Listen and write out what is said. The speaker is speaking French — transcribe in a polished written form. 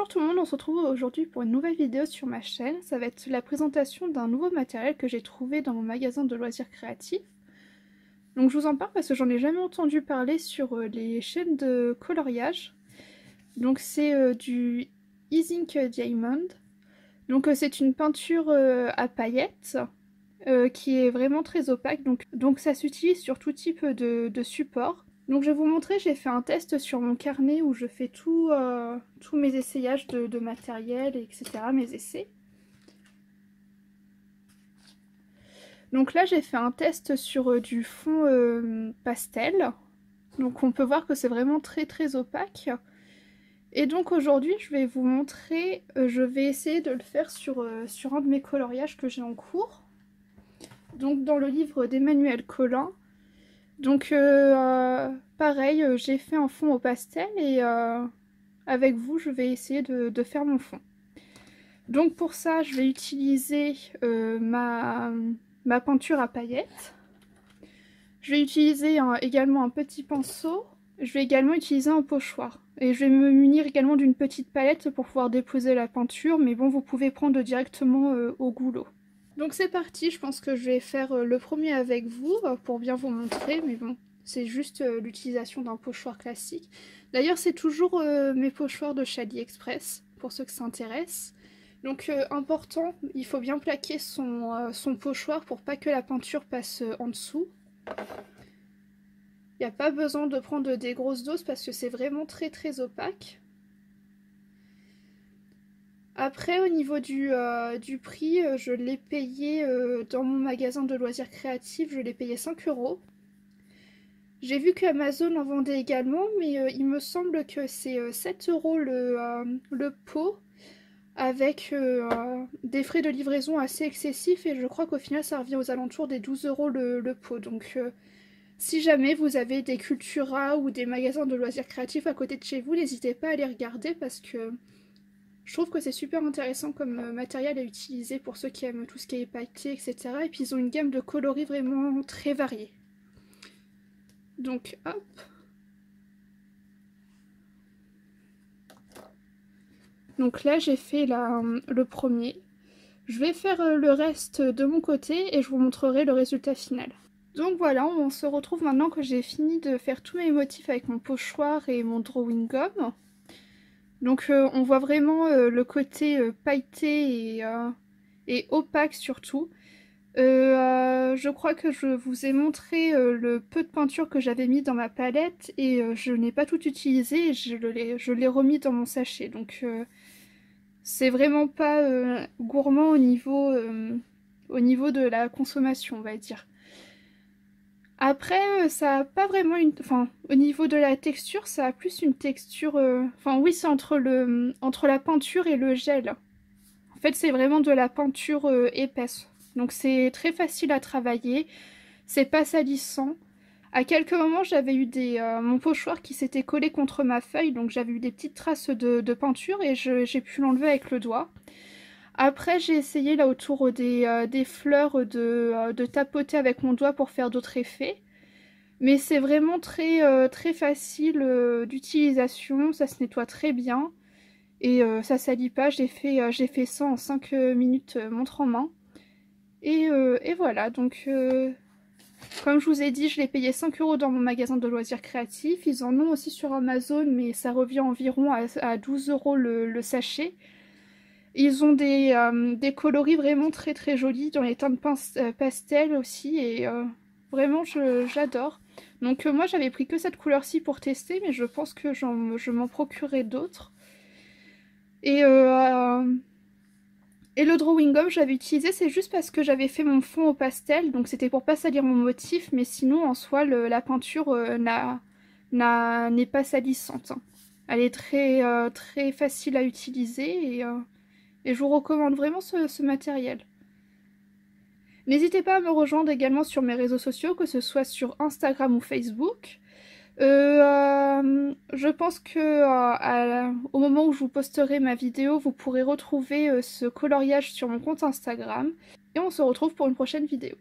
Bonjour tout le monde, on se retrouve aujourd'hui pour une nouvelle vidéo sur ma chaîne. Ça va être la présentation d'un nouveau matériel que j'ai trouvé dans mon magasin de loisirs créatifs. Donc je vous en parle parce que j'en ai jamais entendu parler sur les chaînes de coloriage. Donc c'est du Ink Diamond. Donc c'est une peinture à paillettes qui est vraiment très opaque. Donc ça s'utilise sur tout type de support. Donc je vais vous montrer, j'ai fait un test sur mon carnet où je fais tous mes essayages de matériel, etc., mes essais. Donc là j'ai fait un test sur du fond pastel. Donc on peut voir que c'est vraiment très opaque. Et donc aujourd'hui je vais vous montrer, je vais essayer de le faire sur un de mes coloriages que j'ai en cours. Donc dans le livre d'Emmanuel Collin. Donc pareil, j'ai fait un fond au pastel et avec vous je vais essayer de faire mon fond. Donc pour ça je vais utiliser ma peinture à paillettes. Je vais utiliser également un petit pinceau. Je vais également utiliser un pochoir. Et je vais me munir également d'une petite palette pour pouvoir déposer la peinture. Mais bon, vous pouvez prendre directement au goulot. Donc c'est parti, je pense que je vais faire le premier avec vous pour bien vous montrer. Mais bon, c'est juste l'utilisation d'un pochoir classique. D'ailleurs, c'est toujours mes pochoirs de chez AliExpress, pour ceux qui s'intéressent. Donc important, il faut bien plaquer son pochoir pour pas que la peinture passe en dessous. Il n'y a pas besoin de prendre des grosses doses parce que c'est vraiment très opaque. Après au niveau du prix, je l'ai payé dans mon magasin de loisirs créatifs, je l'ai payé 5 €. J'ai vu qu'Amazon en vendait également, mais il me semble que c'est 7 € le pot, avec des frais de livraison assez excessifs, et je crois qu'au final ça revient aux alentours des 12 € le pot. Donc si jamais vous avez des Cultura ou des magasins de loisirs créatifs à côté de chez vous, n'hésitez pas à les regarder parce que je trouve que c'est super intéressant comme matériel à utiliser pour ceux qui aiment tout ce qui est pailleté, etc. Et puis ils ont une gamme de coloris vraiment très variée. Donc hop. Donc là j'ai fait le premier. Je vais faire le reste de mon côté et je vous montrerai le résultat final. Donc voilà, on se retrouve maintenant que j'ai fini de faire tous mes motifs avec mon pochoir et mon drawing gum. Donc on voit vraiment le côté pailleté et opaque surtout. Je crois que je vous ai montré le peu de peinture que j'avais mis dans ma palette et je n'ai pas tout utilisé et je l'ai remis dans mon sachet. Donc c'est vraiment pas gourmand au niveau de la consommation, on va dire. Après, ça a pas vraiment une... Enfin, au niveau de la texture, ça a plus une texture... Enfin, oui, c'est entre la peinture et le gel. En fait, c'est vraiment de la peinture épaisse. Donc c'est très facile à travailler. C'est pas salissant. À quelques moments, j'avais eu mon pochoir qui s'était collé contre ma feuille. Donc j'avais eu des petites traces de peinture et j'ai pu l'enlever avec le doigt. Après, j'ai essayé là autour des fleurs de tapoter avec mon doigt pour faire d'autres effets. Mais c'est vraiment très facile d'utilisation, ça se nettoie très bien. Et ça salit pas, j'ai fait ça en 5 minutes montre en main. Et voilà, donc comme je vous ai dit, je l'ai payé 5 € dans mon magasin de loisirs créatifs. Ils en ont aussi sur Amazon, mais ça revient environ à 12 € le sachet. Ils ont des coloris vraiment très jolis dans les teintes pastel aussi et vraiment j'adore. Donc moi j'avais pris que cette couleur-ci pour tester mais je pense que je m'en procurerai d'autres. Et le drawing gum j'avais utilisé, c'est juste parce que j'avais fait mon fond au pastel, donc c'était pour pas salir mon motif, mais sinon en soi la peinture n'est pas salissante. Elle est très facile à utiliser et je vous recommande vraiment ce matériel. N'hésitez pas à me rejoindre également sur mes réseaux sociaux, que ce soit sur Instagram ou Facebook. Je pense que au moment où je vous posterai ma vidéo, vous pourrez retrouver ce coloriage sur mon compte Instagram. Et on se retrouve pour une prochaine vidéo.